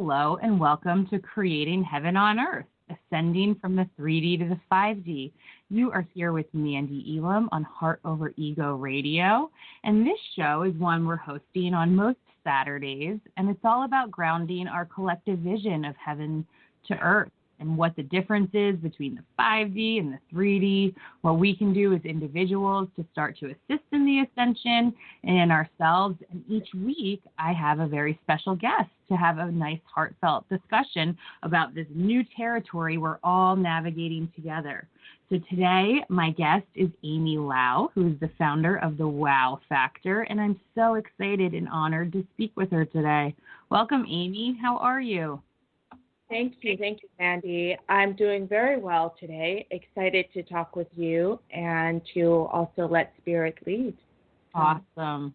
Hello and welcome to Creating Heaven on Earth, ascending from the 3D to the 5D. You are here with Mandee Elam on Heart Over Ego Radio, and this show is one we're hosting on most Saturdays, and it's all about grounding our collective vision of heaven to earth and what the difference is between the 5D and the 3D, what we can do as individuals to start to assist in the ascension and in ourselves. And each week, I have a very special guest to have a nice heartfelt discussion about this new territory we're all navigating together. So today, my guest is Amy Lau, who is the founder of the Wau Factor, and I'm so excited and honored to speak with her today. Welcome, Amy. How are you? Thank you, Mandee. I'm doing very well today. Excited to talk with you and to also let Spirit lead. Awesome.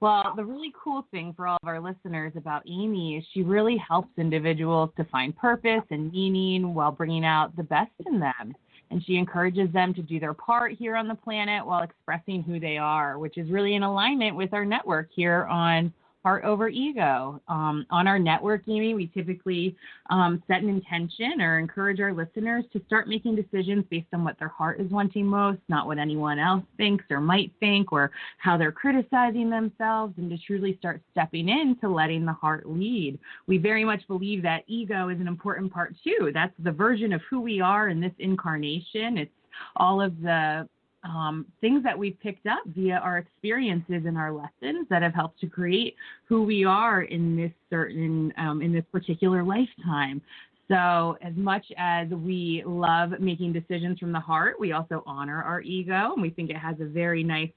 Well, the really cool thing for all of our listeners about Amy is she really helps individuals to find purpose and meaning while bringing out the best in them. And she encourages them to do their part here on the planet while expressing who they are, which is really in alignment with our network here on Heart Over Ego. On our network, Amy, we typically set an intention or encourage our listeners to start making decisions based on what their heart is wanting most, not what anyone else thinks or might think or how they're criticizing themselves, and to truly start stepping into letting the heart lead. We very much believe that ego is an important part too. That's the version of who we are in this incarnation. It's all of the things that we've picked up via our experiences and our lessons that have helped to create who we are in this in this particular lifetime. So as much as we love making decisions from the heart, we also honor our ego, and we think it has a very nice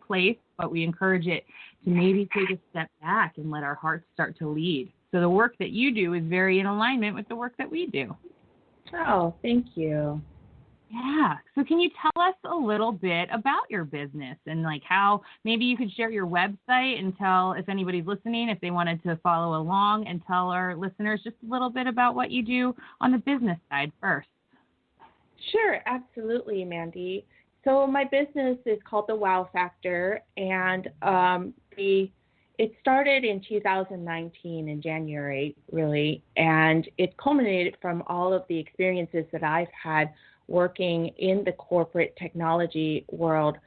place, but we encourage it to maybe take a step back and let our heart start to lead. So the work that you do is very in alignment with the work that we do. Oh, thank you. Yeah. So can you tell us a little bit about your business and like how maybe you could share your website and tell if anybody's listening, if they wanted to follow along, and tell our listeners just a little bit about what you do on the business side first? Sure, absolutely, Mandee. So my business is called the Wau Factor, and it started in 2019 in January, really, and it culminated from all of the experiences that I've had working in the corporate technology world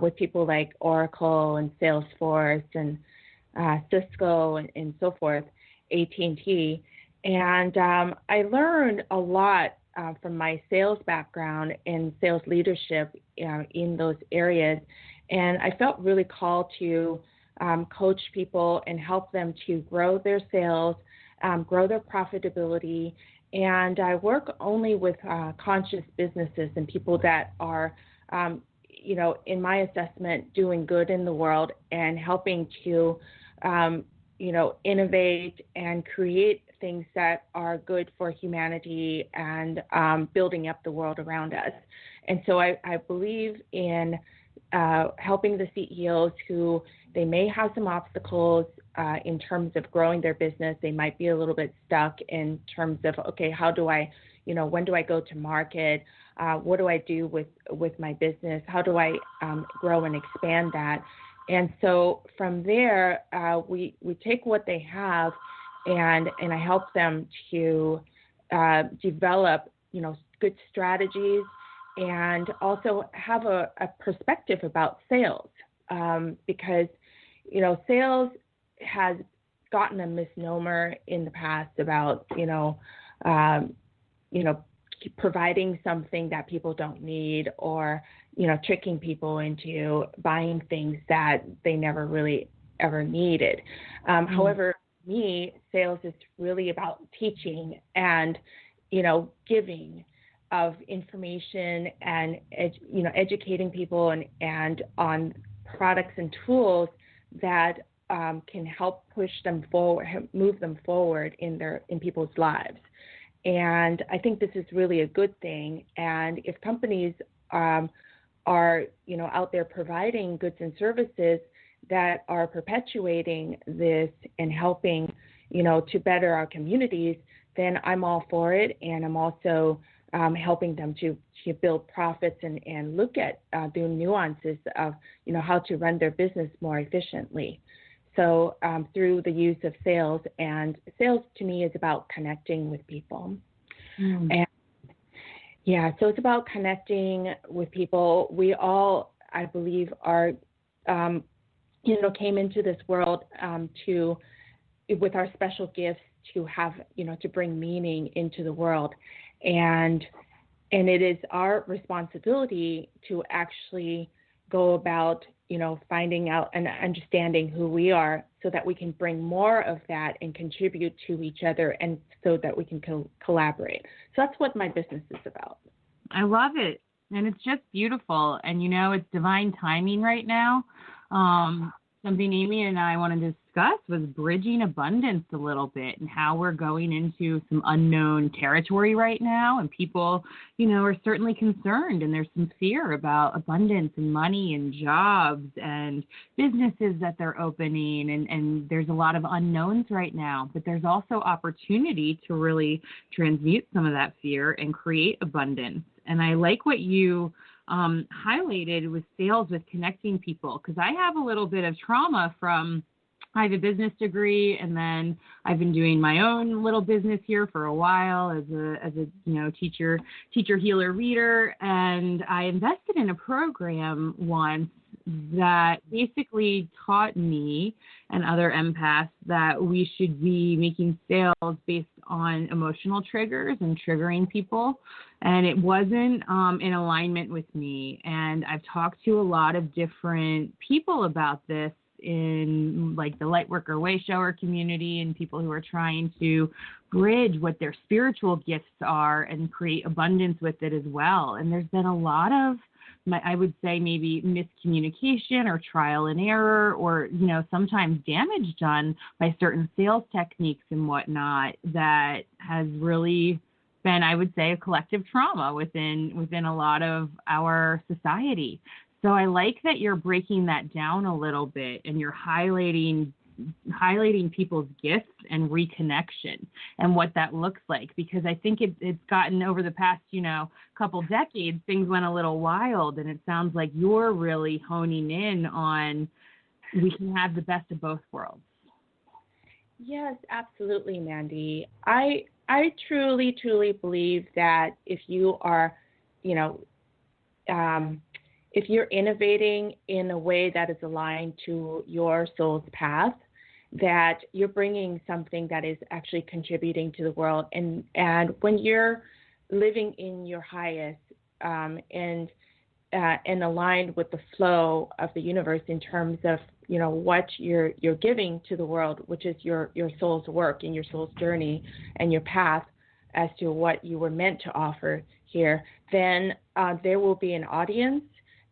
with people like Oracle and Salesforce and Cisco and so forth, AT&T. And I learned a lot from my sales background and sales leadership in those areas. And I felt really called to coach people and help them to grow their sales, grow their profitability. And I work only with conscious businesses and people that are, in my assessment, doing good in the world and helping to, innovate and create things that are good for humanity and building up the world around us. And so I believe in helping the CEOs who they may have some obstacles in terms of growing their business. They might be a little bit stuck in terms of, okay, how do I, when do I go to market? What do I do with my business? How do I grow and expand that? And so from there, we take what they have and I help them to develop, good strategies and also have a perspective about sales because, sales has gotten a misnomer in the past about, providing something that people don't need or, tricking people into buying things that they never really ever needed. However, sales is really about teaching and, giving of information and, educating people and on products and tools that can help push them forward, move them forward in people's lives. And I think this is really a good thing. And if companies are, out there providing goods and services that are perpetuating this and helping, to better our communities, then I'm all for it. And I'm also helping them to build profits and look at the nuances of, how to run their business more efficiently. So through the use of sales, and sales to me is about connecting with people. And yeah, so it's about connecting with people. We all, I believe, are, came into this world with our special gifts to have, to bring meaning into the world. And it is our responsibility to actually go about, finding out and understanding who we are so that we can bring more of that and contribute to each other, and so that we can collaborate. So that's what my business is about. I love it. And it's just beautiful. And, it's divine timing right now. Something Amy and I want to discuss was bridging abundance a little bit, and how we're going into some unknown territory right now. And people, are certainly concerned, and there's some fear about abundance and money and jobs and businesses that they're opening. And there's a lot of unknowns right now, but there's also opportunity to really transmute some of that fear and create abundance. And I like what you highlighted with sales, with connecting people, because I have a little bit of trauma from, I have a business degree, and then I've been doing my own little business here for a while as a teacher, healer, reader, and I invested in a program once that basically taught me and other empaths that we should be making sales based on emotional triggers and triggering people. And it wasn't in alignment with me. And I've talked to a lot of different people about this in like the Lightworker Wayshower community, and people who are trying to bridge what their spiritual gifts are and create abundance with it as well. And there's been a lot of, I would say, maybe miscommunication or trial and error, or, sometimes damage done by certain sales techniques and whatnot that has really been, I would say, a collective trauma within a lot of our society. So I like that you're breaking that down a little bit, and you're highlighting people's gifts and reconnection and what that looks like, because I think it's gotten, over the past, couple decades, things went a little wild, and it sounds like you're really honing in on we can have the best of both worlds. Yes, absolutely, Mandee. I truly, truly believe that if you are, if you're innovating in a way that is aligned to your soul's path, that you're bringing something that is actually contributing to the world. And when you're living in your highest and aligned with the flow of the universe in terms of, what you're giving to the world, which is your soul's work and your soul's journey and your path as to what you were meant to offer here, then there will be an audience,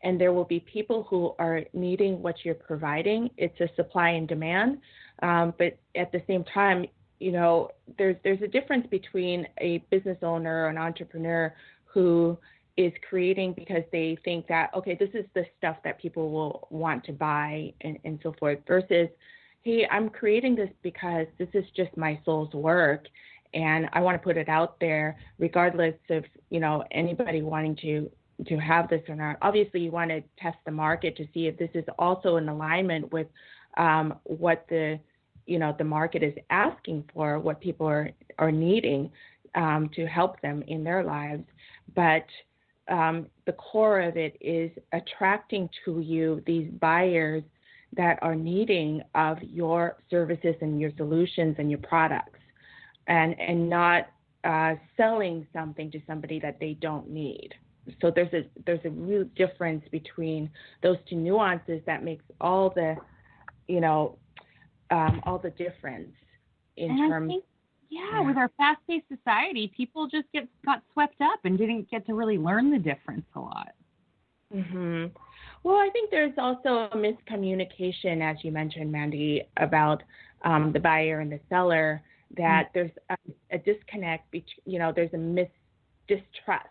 and there will be people who are needing what you're providing. It's a supply and demand. But at the same time, there's a difference between a business owner or an entrepreneur who is creating because they think that, okay, this is the stuff that people will want to buy and so forth, versus, hey, I'm creating this because this is just my soul's work, and I want to put it out there regardless of, anybody wanting to have this or not. Obviously, you want to test the market to see if this is also in alignment with what the market is asking for, what people are needing to help them in their lives. But the core of it is attracting to you these buyers that are needing of your services and your solutions and your products, and not selling something to somebody that they don't need. So there's a real difference between those two nuances that makes all the difference in terms. With our fast-paced society, people just got swept up and didn't get to really learn the difference a lot. Mm-hmm. Well, I think there's also a miscommunication, as you mentioned, Mandee, about the buyer and the seller. That there's a disconnect between, there's a distrust,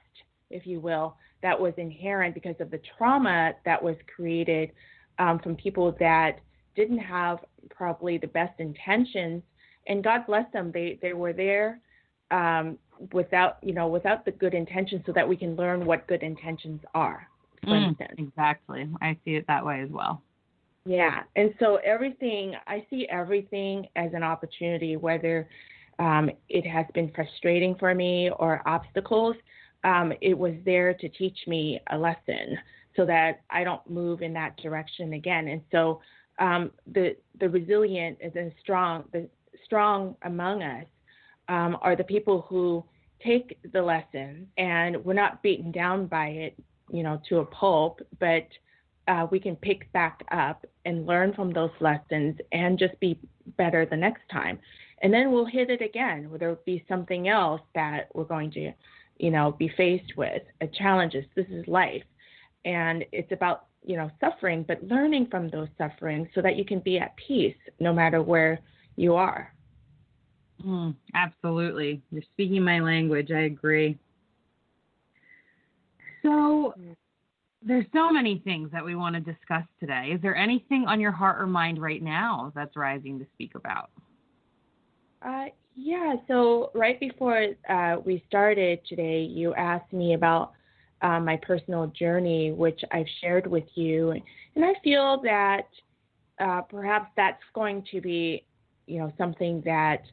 if you will, that was inherent because of the trauma that was created from people that didn't have probably the best intentions. And God bless them, they were there without the good intentions, so that we can learn what good intentions are, for instance. Exactly. I see it that way as well. Yeah. And so I see everything as an opportunity, whether it has been frustrating for me or obstacles. It was there to teach me a lesson so that I don't move in that direction again. And so the resilient and the strong among us are the people who take the lesson, and we're not beaten down by it, to a pulp, but we can pick back up and learn from those lessons and just be better the next time. And then we'll hit it again, where there'll be something else that we're going to, be faced with, challenges. This is life. And it's about, suffering, but learning from those sufferings so that you can be at peace no matter where you are. Absolutely. You're speaking my language. I agree. So there's so many things that we want to discuss today. Is there anything on your heart or mind right now that's rising to speak about? Yeah, so right before we started today, you asked me about my personal journey, which I've shared with you. And I feel that perhaps that's going to be, something that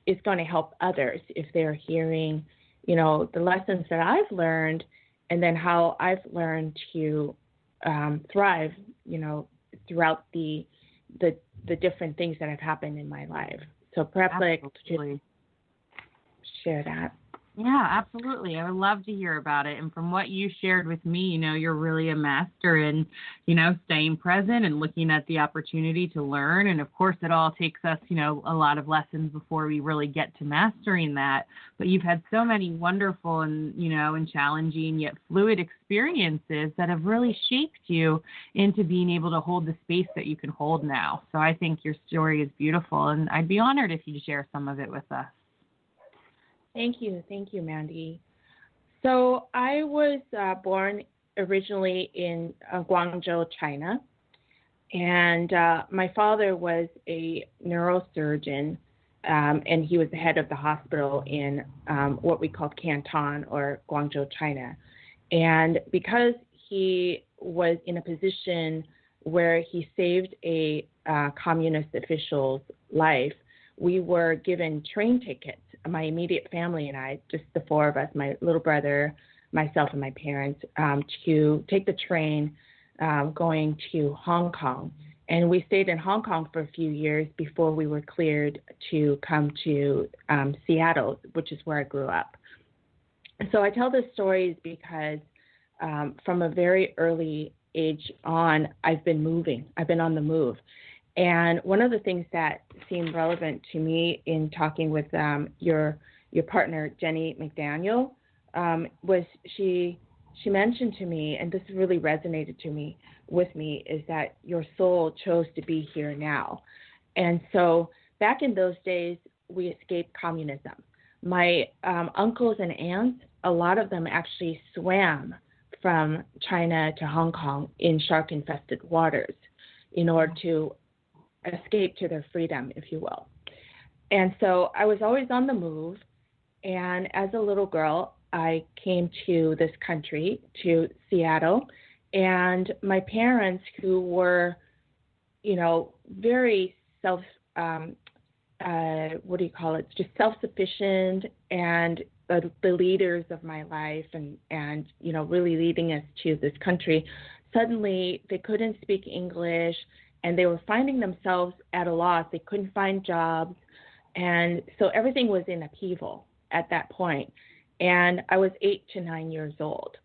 is going to help others if they're hearing, the lessons that I've learned and then how I've learned to thrive, throughout the different things that have happened in my life. So perhaps I could share that. Yeah, absolutely. I would love to hear about it. And from what you shared with me, you're really a master in, staying present and looking at the opportunity to learn. And of course, it all takes us, a lot of lessons before we really get to mastering that. But you've had so many wonderful and, and challenging yet fluid experiences that have really shaped you into being able to hold the space that you can hold now. So I think your story is beautiful, and I'd be honored if you'd share some of it with us. Thank you, Mandee. So I was born originally in Guangzhou, China, and my father was a neurosurgeon, and he was the head of the hospital in what we call Canton or Guangzhou, China. And because he was in a position where he saved a communist official's life, we were given train tickets, my immediate family and I, just the four of us, my little brother, myself, and my parents, to take the train going to Hong Kong. And we stayed in Hong Kong for a few years before we were cleared to come to Seattle, which is where I grew up. So I tell this story because from a very early age on, I've been moving. I've been on the move. And one of the things that seemed relevant to me in talking with your partner, Jenny McDaniel, was she mentioned to me, and this really resonated with me, is that your soul chose to be here now. And so back in those days, we escaped communism. My uncles and aunts, a lot of them actually swam from China to Hong Kong in shark-infested waters in order to escape to their freedom, if you will. And so I was always on the move. And as a little girl, I came to this country, to Seattle, and my parents, who were, very just self-sufficient and the leaders of my life and really leading us to this country, suddenly they couldn't speak English, and they were finding themselves at a loss. They couldn't find jobs. And so everything was in upheaval at that point. And I was 8 to 9 years old.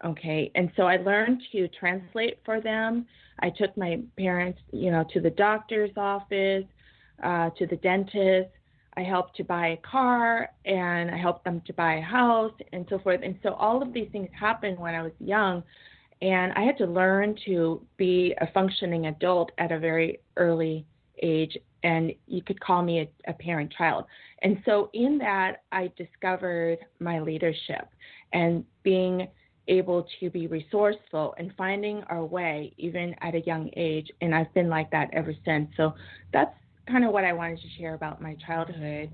Okay. And so I learned to translate for them. I took my parents, to the doctor's office, to the dentist. I helped to buy a car, and I helped them to buy a house and so forth. And so all of these things happened when I was young. And I had to learn to be a functioning adult at a very early age, and you could call me a parent child. And so in that, I discovered my leadership and being able to be resourceful and finding our way even at a young age. And I've been like that ever since. So that's kind of what I wanted to share about my childhood,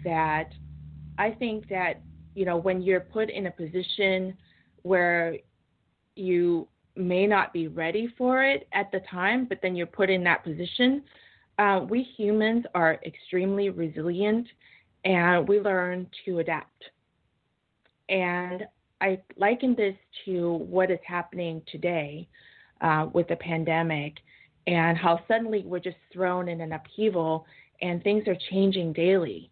that I think that, when you're put in a position where you may not be ready for it at the time, but then you're put in that position. We humans are extremely resilient, and we learn to adapt. And I liken this to what is happening today with the pandemic, and how suddenly we're just thrown in an upheaval and things are changing daily.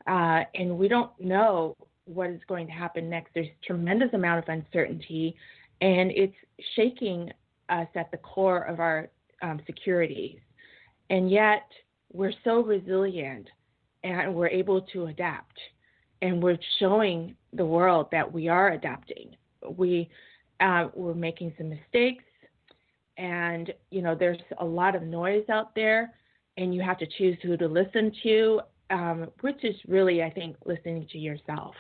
And we don't know what is going to happen next. There's a tremendous amount of uncertainty, and it's shaking us at the core of our securities. And yet we're so resilient, and we're able to adapt. And we're showing the world that we are adapting. We're making some mistakes, and there's a lot of noise out there, and you have to choose who to listen to, which is really, I think, listening to yourself.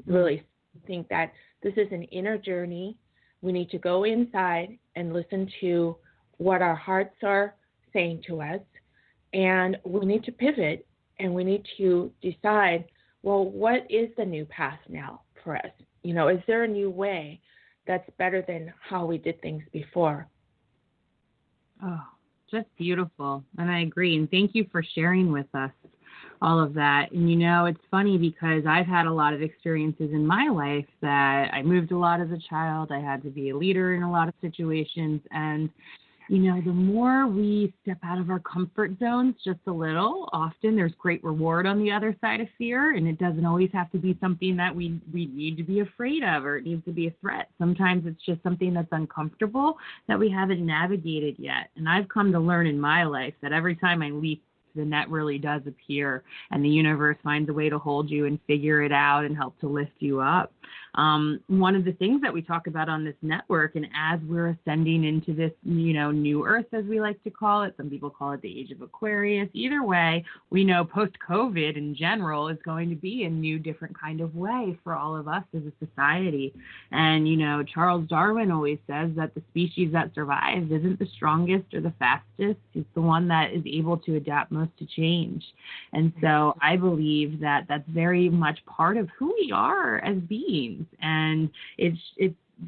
Really think that this is an inner journey. We need to go inside and listen to what our hearts are saying to us, and we need to pivot, and we need to decide, well, what is the new path now for us? Is there a new way that's better than how we did things before? Oh, just beautiful. And I agree. And thank you for sharing with us all of that. And, it's funny because I've had a lot of experiences in my life that I moved a lot as a child. I had to be a leader in a lot of situations. And, the more we step out of our comfort zones just a little, often there's great reward on the other side of fear. And it doesn't always have to be something that we need to be afraid of, or it needs to be a threat. Sometimes it's just something that's uncomfortable that we haven't navigated yet. And I've come to learn in my life that every time I leap, the net really does appear, and the universe finds a way to hold you and figure it out and help to lift you up. One of the things that we talk about on this network, and as we're ascending into this, new earth, as we like to call it, some people call it the age of Aquarius. Either way, we know post-COVID in general is going to be a new, different kind of way for all of us as a society. And, Charles Darwin always says that the species that survives isn't the strongest or the fastest. It's the one that is able to adapt most to change. And so I believe that that's very much part of who we are as beings. And it's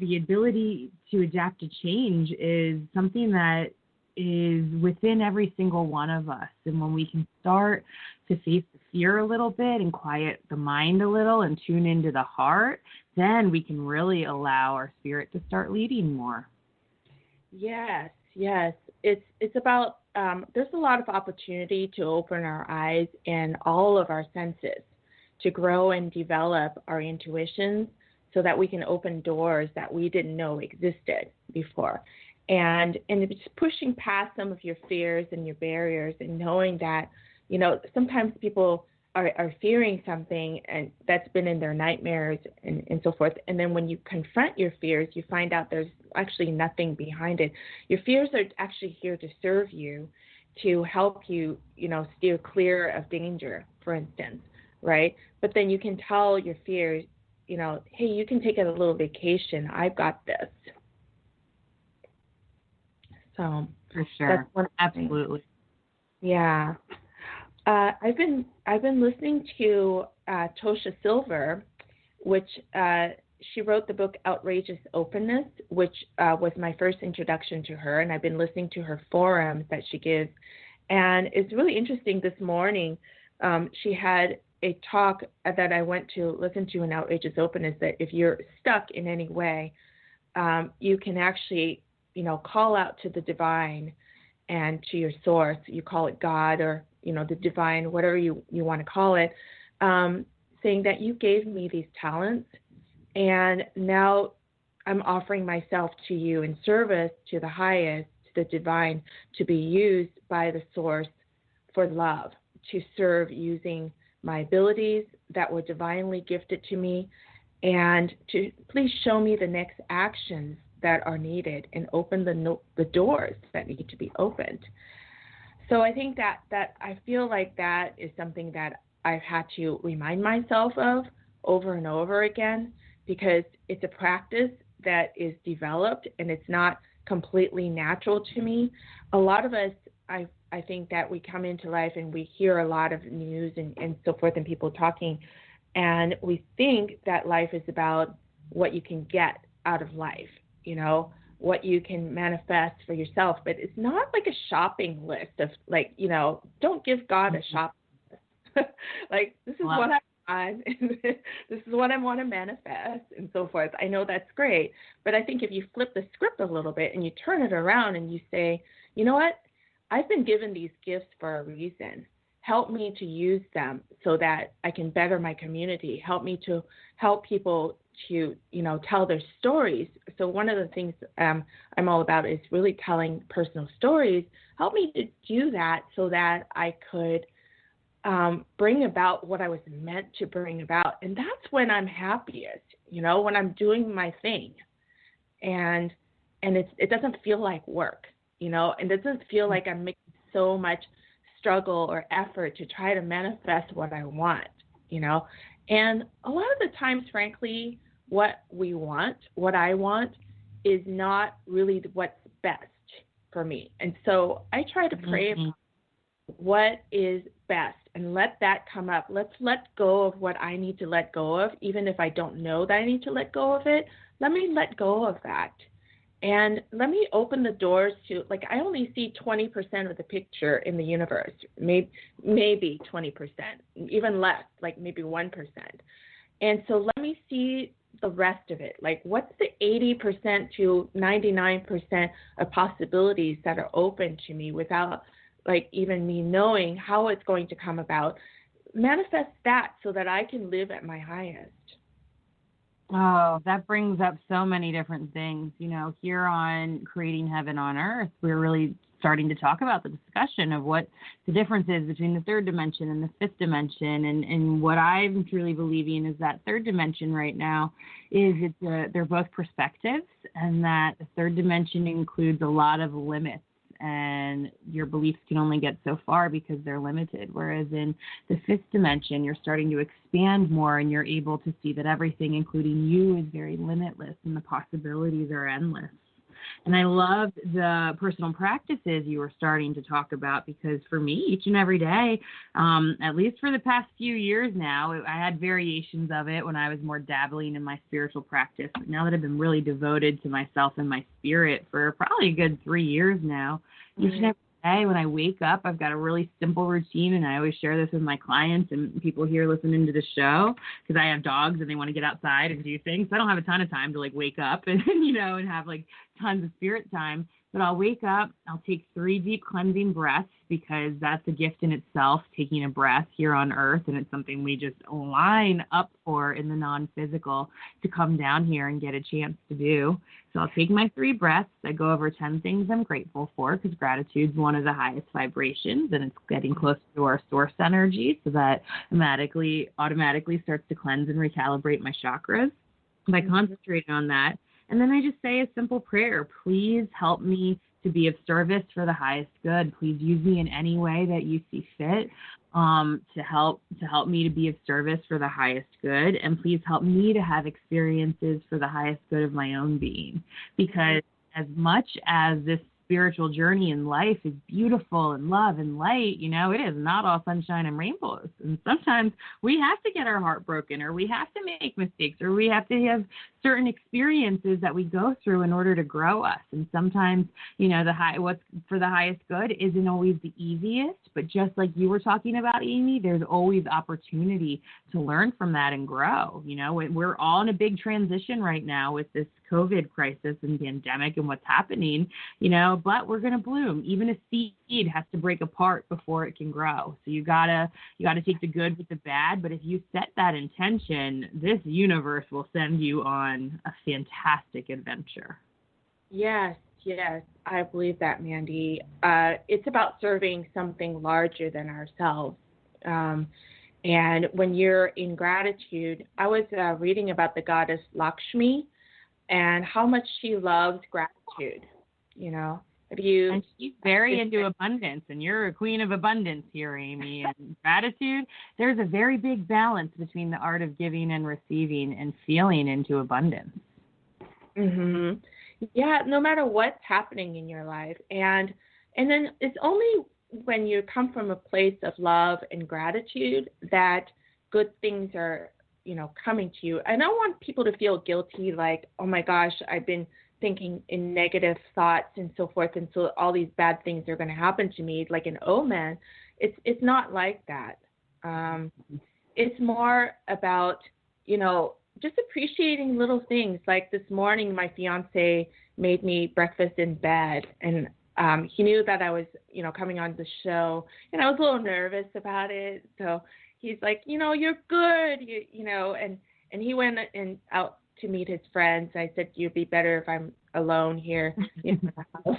the ability to adapt to change is something that is within every single one of us. And when we can start to face the fear a little bit and quiet the mind a little and tune into the heart, then we can really allow our spirit to start leading more. Yes. It's about, there's a lot of opportunity to open our eyes and all of our senses to grow and develop our intuitions so that we can open doors that we didn't know existed before. And it's pushing past some of your fears and your barriers, and knowing that, sometimes people are fearing something and that's been in their nightmares and so forth. And then when you confront your fears, you find out there's actually nothing behind it. Your fears are actually here to serve you, to help you, steer clear of danger, for instance, right? But then you can tell your fears, hey, you can take a little vacation. I've got this. So for sure, that's one absolutely. Yeah. I've been listening to Tosha Silver, which she wrote the book Outrageous Openness, which was my first introduction to her, and I've been listening to her forums that she gives. And it's really interesting. This morning, she had a talk that I went to listen to in Outrageous Openness, that if you're stuck in any way, you can actually, call out to the divine and to your source. You call it God or, the divine, whatever you want to call it, saying that you gave me these talents, and now I'm offering myself to you in service to the highest, to the divine, to be used by the source for love, to serve using my abilities that were divinely gifted to me, and to please show me the next actions that are needed and open the doors that need to be opened. So I think that I feel like that is something that I've had to remind myself of over and over again, because it's a practice that is developed and it's not completely natural to me. A lot of us, I think that we come into life and we hear a lot of news and so forth, and people talking, and we think that life is about what you can get out of life, what you can manifest for yourself. But it's not like a shopping list of like, you know, don't give God a shopping list. Like, this is what I want, and this is what I want to manifest, and so forth. I know that's great. But I think if you flip the script a little bit and you turn it around and you say, you know what? I've been given these gifts for a reason. Help me to use them so that I can better my community. Help me to help people to, you know, tell their stories. So one of the things I'm all about is really telling personal stories. Help me to do that so that I could bring about what I was meant to bring about. And that's when I'm happiest, you know, when I'm doing my thing. And it doesn't feel like work, you know, and it doesn't feel like I'm making so much struggle or effort to try to manifest what I want, you know. And a lot of the times, frankly, what I want is not really what's best for me. And so I try to pray about what is best and let that come up. Let's let go of what I need to let go of, even if I don't know that I need to let go of it. Let me let go of that. And let me open the doors to, like, I only see 20% of the picture in the universe, maybe 20%, even less, like maybe 1%. And so let me see the rest of it. Like, what's the 80% to 99% of possibilities that are open to me without, like, even me knowing how it's going to come about? Manifest that so that I can live at my highest. Oh, that brings up so many different things. You know, here on Creating Heaven on Earth, we're really starting to talk about the discussion of what the difference is between the third dimension and the fifth dimension. And what I'm truly believing is that third dimension right now is they're both perspectives, and that the third dimension includes a lot of limits. And your beliefs can only get so far because they're limited. Whereas in the fifth dimension, you're starting to expand more, and you're able to see that everything, including you, is very limitless, and the possibilities are endless. And I love the personal practices you were starting to talk about, because for me, each and every day, at least for the past few years now, I had variations of it when I was more dabbling in my spiritual practice. But now that I've been really devoted to myself and my spirit for probably a good 3 years now, each and every day when I wake up, I've got a really simple routine, and I always share this with my clients and people here listening to the show, because I have dogs and they want to get outside and do things. So I don't have a ton of time to like wake up and, you know, and have like tons of spirit time. But I'll wake up, I'll take 3 deep cleansing breaths, because that's a gift in itself, taking a breath here on earth. And it's something we just line up for in the non-physical to come down here and get a chance to do. So I'll take my 3 breaths. I go over 10 things I'm grateful for, because gratitude's one of the highest vibrations, and it's getting close to our source energy, so that automatically starts to cleanse and recalibrate my chakras by concentrating on that. And then I just say a simple prayer. Please help me to be of service for the highest good. Please use me in any way that you see fit to help me to be of service for the highest good. And please help me to have experiences for the highest good of my own being. Because as much as this spiritual journey in life is beautiful and love and light, you know, it is not all sunshine and rainbows. And sometimes we have to get our heart broken, or we have to make mistakes, or we have to have certain experiences that we go through in order to grow us. And sometimes, you know, what's for the highest good isn't always the easiest, but just like you were talking about, Amy, there's always opportunity to learn from that and grow. You know, we're all in a big transition right now with this COVID crisis and pandemic and what's happening, you know, but we're going to bloom. Even a seed has to break apart before it can grow. So you gotta take the good with the bad. But if you set that intention, this universe will send you on a fantastic adventure. Yes, I believe that, Mandee. It's about serving something larger than ourselves. And when you're in gratitude, I was reading about the goddess Lakshmi and how much she loves gratitude. You know, and she's very into abundance, and you're a queen of abundance here, Amy. And gratitude, there's a very big balance between the art of giving and receiving and feeling into abundance. Yeah, no matter what's happening in your life. And then it's only when you come from a place of love and gratitude that good things are, you know, coming to you. I don't want people to feel guilty, like, oh my gosh, I've been thinking in negative thoughts and so forth, and so all these bad things are going to happen to me, like an omen. It's not like that. It's more about, just appreciating little things. Like this morning, my fiance made me breakfast in bed, and he knew that I was, coming on the show, and I was a little nervous about it. So he's like, you're good, and he went out to meet his friends. I said, you'd be better if I'm alone here in the house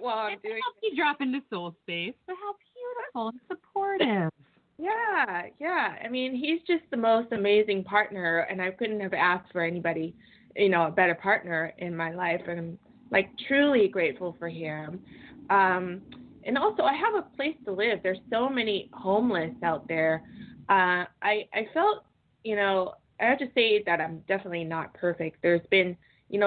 while I'm doing it. You drop into soul space, but how beautiful and supportive. Yeah. I mean, he's just the most amazing partner, and I couldn't have asked for anybody, a better partner in my life. And I'm like truly grateful for him. And also, I have a place to live. There's so many homeless out there. I felt, I have to say that I'm definitely not perfect. There's been,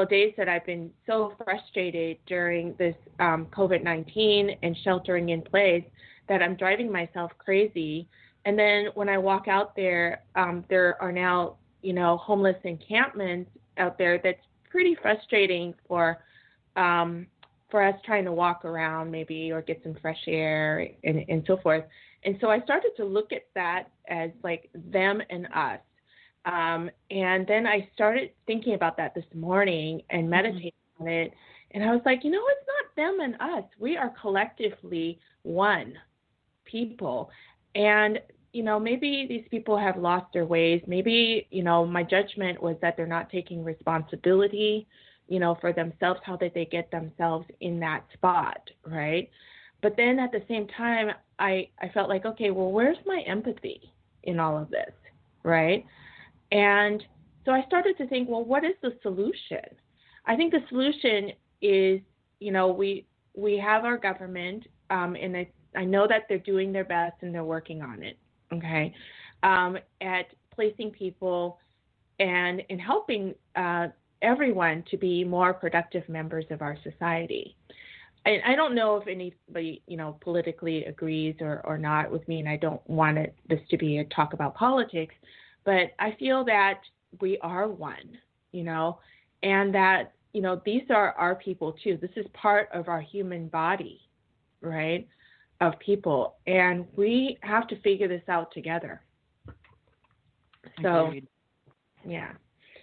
days that I've been so frustrated during this COVID-19 and sheltering in place that I'm driving myself crazy. And then when I walk out there, there are now, homeless encampments out there. That's pretty frustrating for us trying to walk around maybe or get some fresh air and so forth. And so I started to look at that as like them and us. And then I started thinking about that this morning and meditating on it. And I was like, it's not them and us. We are collectively one people. And, maybe these people have lost their ways. Maybe, my judgment was that they're not taking responsibility, for themselves. How did they get themselves in that spot, right? But then at the same time, I felt like, okay, well, where's my empathy in all of this, right? And so I started to think, well, what is the solution? I think the solution is, we have our government, and I know that they're doing their best and they're working on it, okay, at placing people and helping everyone to be more productive members of our society. I don't know if anybody, politically agrees or not with me, and I don't want this to be a talk about politics, but I feel that we are one, and that, these are our people too. This is part of our human body, right, of people, and we have to figure this out together. So, Agreed. Yeah.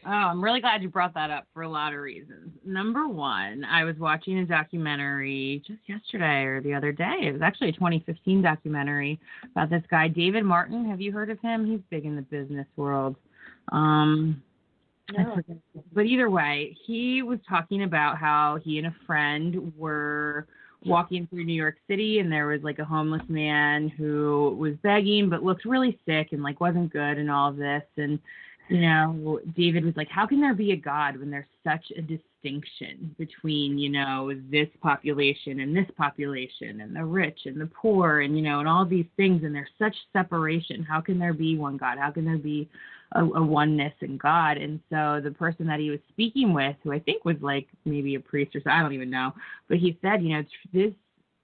Oh, I'm really glad you brought that up for a lot of reasons. Number one, I was watching a documentary just yesterday or the other day. It was actually a 2015 documentary about this guy, David Martin. Have you heard of him? He's big in the business world. No. But either way, he was talking about how he and a friend were walking through New York City, and there was like a homeless man who was begging but looked really sick and like wasn't good and all of this. And David was like, how can there be a God when there's such a distinction between, this population and this population and the rich and the poor and, and all these things, and there's such separation. How can there be one God? How can there be a oneness in God? And so the person that he was speaking with, who I think was like maybe a priest or so, I don't even know, but he said, this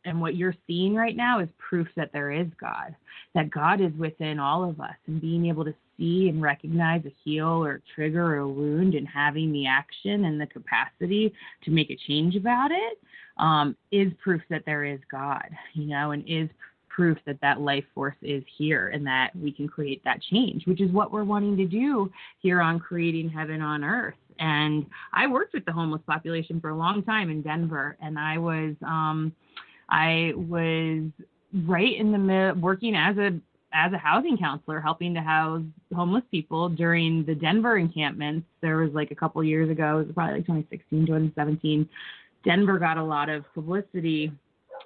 and what you're seeing right now is proof that there is God, that God is within all of us, and being able to see and recognize a heal or a trigger or a wound and having the action and the capacity to make a change about it is proof that there is God, and is proof that that life force is here and that we can create that change, which is what we're wanting to do here on Creating Heaven on Earth. And I worked with the homeless population for a long time in Denver, and I was right in the middle, working as a housing counselor, helping to house homeless people during the Denver encampments. There was like a couple years ago, it was probably like 2016, 2017, Denver got a lot of publicity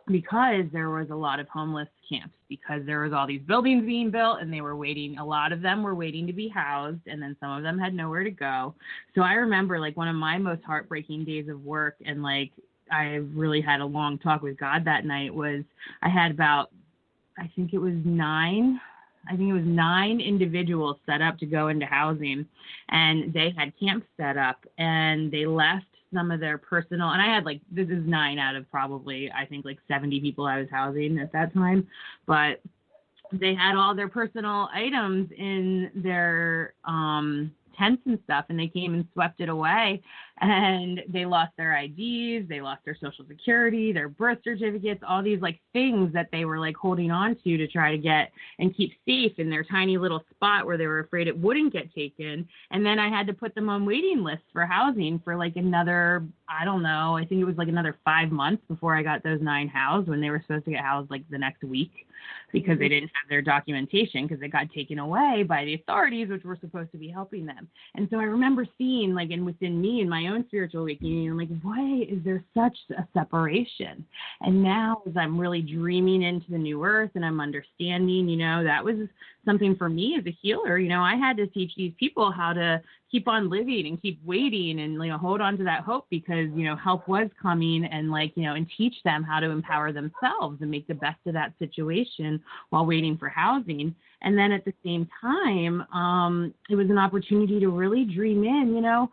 because there was a lot of homeless camps, because there was all these buildings being built and they were waiting. A lot of them were waiting to be housed, and then some of them had nowhere to go. So I remember like one of my most heartbreaking days of work, and like I really had a long talk with God that night, was I had about, I think it was nine individuals set up to go into housing, and they had camps set up, and they left some of their personal, and I had like, this is 9 out of probably, I think like 70 people I was housing at that time, but they had all their personal items in their tents and stuff, and they came and swept it away, and they lost their IDs, they lost their social security, their birth certificates, all these like things that they were like holding on to try to get and keep safe in their tiny little spot where they were afraid it wouldn't get taken. And then I had to put them on waiting lists for housing for like another, I don't know, I think it was like another 5 months before I got those 9 housed, when they were supposed to get housed like the next week, because they didn't have their documentation because it got taken away by the authorities, which were supposed to be helping them. And so I remember seeing, like, and within me and my own spiritual awakening, I'm like, why is there such a separation? And now as I'm really dreaming into the new earth and I'm understanding, you know, that was something for me as a healer. You know, I had to teach these people how to keep on living and keep waiting and, you know, hold on to that hope, because, you know, help was coming, and like, you know, and teach them how to empower themselves and make the best of that situation while waiting for housing. And then at the same time, it was an opportunity to really dream in, you know,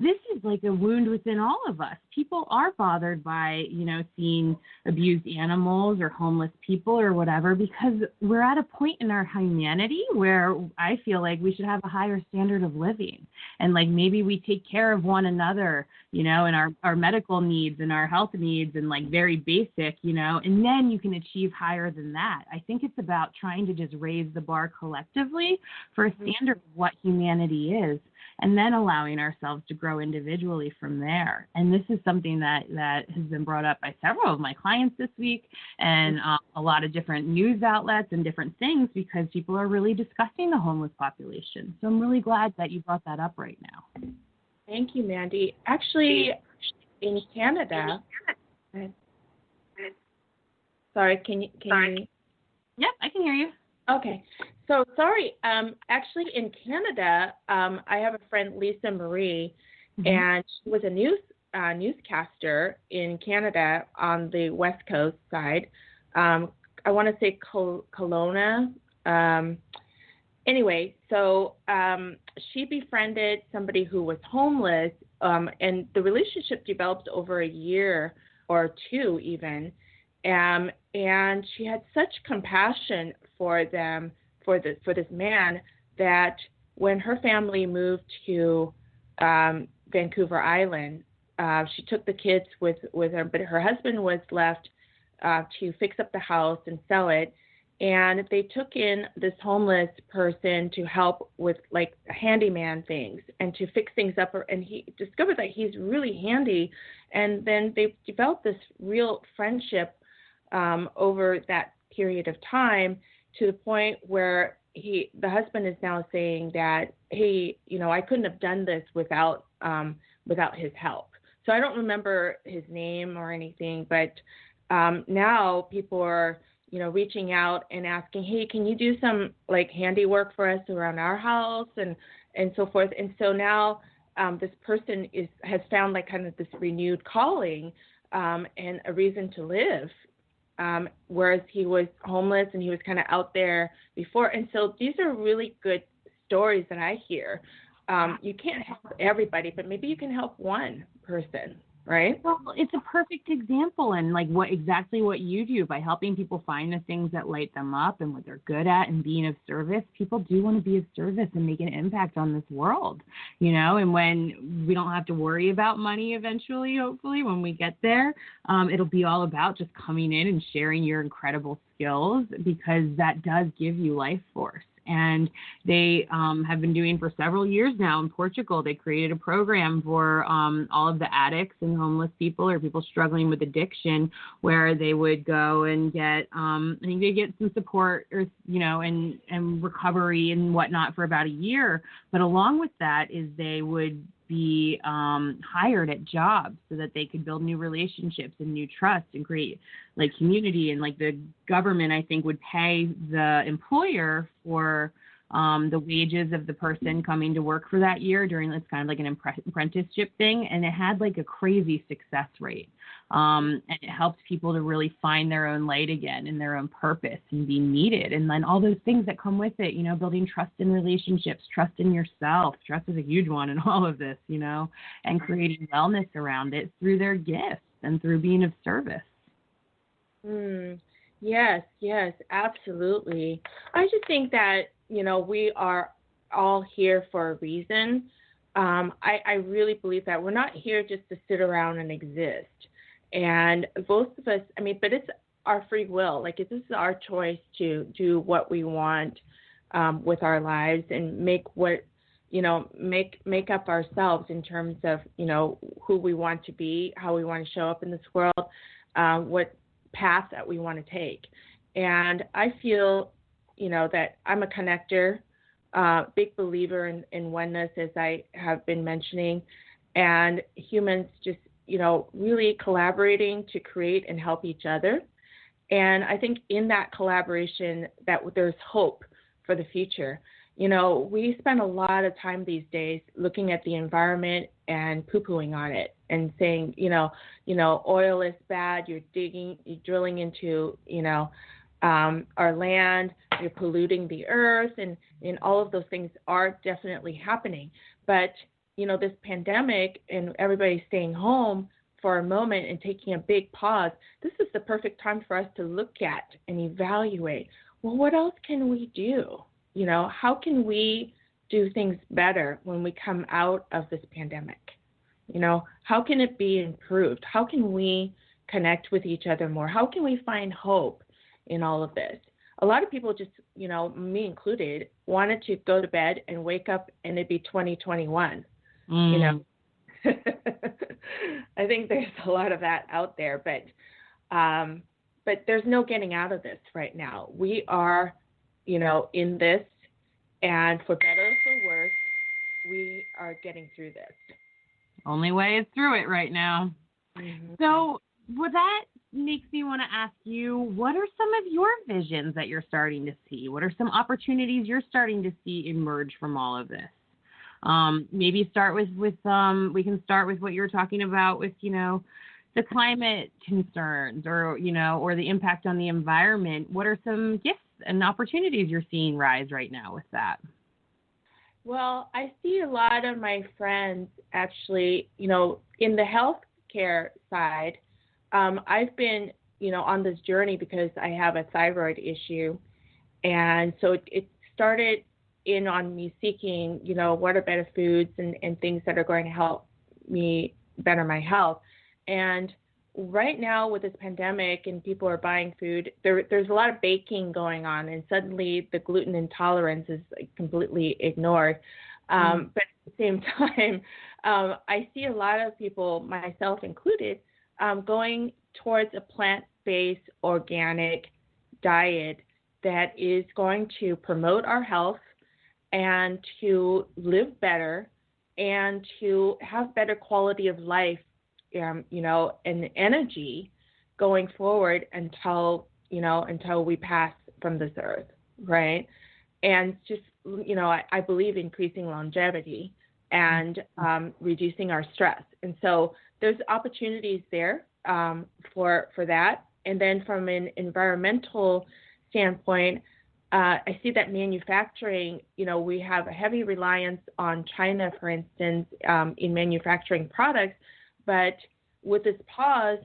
this is like a wound within all of us. People are bothered by, you know, seeing abused animals or homeless people or whatever, because we're at a point in our humanity where I feel like we should have a higher standard of living. And like maybe we take care of one another, you know, and our medical needs and our health needs, and like very basic, you know, and then you can achieve higher than that. I think it's about trying to just raise the bar collectively for a standard of what humanity is, and then allowing ourselves to grow individually from there. And this is something that has been brought up by several of my clients this week, and a lot of different news outlets and different things, because people are really discussing the homeless population. So I'm really glad that you brought that up right now. Thank you, Mandee. Actually, in Canada, sorry, can you? Yep, I can hear you. Okay. So sorry. Actually, in Canada, I have a friend, Lisa Marie, and she was a newscaster in Canada on the West Coast side. I want to say Kelowna. Anyway, so she befriended somebody who was homeless, and the relationship developed over a year or two even. And she had such compassion for them, for this man, that when her family moved to Vancouver Island, she took the kids with her, but her husband was left to fix up the house and sell it. And they took in this homeless person to help with like handyman things and to fix things up. And he discovered that he's really handy. And then they developed this real friendship over that period of time, to the point where the husband is now saying that, hey, you know, I couldn't have done this without his help. So I don't remember his name or anything, but now people are, you know, reaching out and asking, hey, can you do some like handiwork for us around our house and so forth. And so now this person has found like kind of this renewed calling and a reason to live. Whereas he was homeless and he was kind of out there before. And so these are really good stories that I hear. You can't help everybody, but maybe you can help one person, right? Well, it's a perfect example, and like exactly what you do by helping people find the things that light them up and what they're good at and being of service. People do want to be of service and make an impact on this world, you know, and when we don't have to worry about money eventually, hopefully, when we get there, it'll be all about just coming in and sharing your incredible skills, because that does give you life force. And they have been doing for several years now in Portugal. They created a program for all of the addicts and homeless people or people struggling with addiction, where they would go and get, I think they get some support, or, you know, and recovery and whatnot for about a year. But along with that is they would be hired at jobs so that they could build new relationships and new trust and create like community. And like the government, I think, would pay the employer for the wages of the person coming to work for that year during, it's kind of like an apprenticeship thing. And it had like a crazy success rate. And it helps people to really find their own light again and their own purpose and be needed. And then all those things that come with it, you know, building trust in relationships, trust in yourself. Trust is a huge one in all of this, you know, and creating wellness around it through their gifts and through being of service. Yes, absolutely. I just think that, you know, we are all here for a reason. I really believe that we're not here just to sit around and exist. And most of us, but it's our free will. Like, this is our choice to do what we want with our lives and make up ourselves in terms of, who we want to be, how we want to show up in this world, what path that we want to take. And I feel, that I'm a connector, big believer in oneness, as I have been mentioning, and humans just, really collaborating to create and help each other. And I think in that collaboration that there's hope for the future. We spend a lot of time these days looking at the environment and poo-pooing on it and saying, oil is bad. You're drilling into, our land. You're polluting the earth, and all of those things are definitely happening. But this pandemic and everybody staying home for a moment and taking a big pause, this is the perfect time for us to look at and evaluate, well, what else can we do? How can we do things better when we come out of this pandemic? How can it be improved? How can we connect with each other more? How can we find hope in all of this? A lot of people just, me included, wanted to go to bed and wake up and it'd be 2021. I think there's a lot of that out there, but there's no getting out of this right now. We are, in this, and for better or for worse, we are getting through this. Only way is through it right now. Mm-hmm. So, that makes me want to ask you, what are some of your visions that you're starting to see? What are some opportunities you're starting to see emerge from all of this? Maybe start with we can start with what you were talking about with, the climate concerns or the impact on the environment. What are some gifts and opportunities you're seeing rise right now with that? Well, I see a lot of my friends actually, in the healthcare side. I've been, on this journey because I have a thyroid issue. And so it started in on me seeking, what are better foods and things that are going to help me better my health. And right now with this pandemic and people are buying food, there's a lot of baking going on, and suddenly the gluten intolerance is completely ignored. But at the same time, I see a lot of people, myself included, going towards a plant-based organic diet that is going to promote our health and to live better and to have better quality of life, and energy going forward until we pass from this earth, right? And just, I believe increasing longevity and reducing our stress. And so there's opportunities there for that. And then from an environmental standpoint, I see that manufacturing, we have a heavy reliance on China, for instance, in manufacturing products. But with this pause,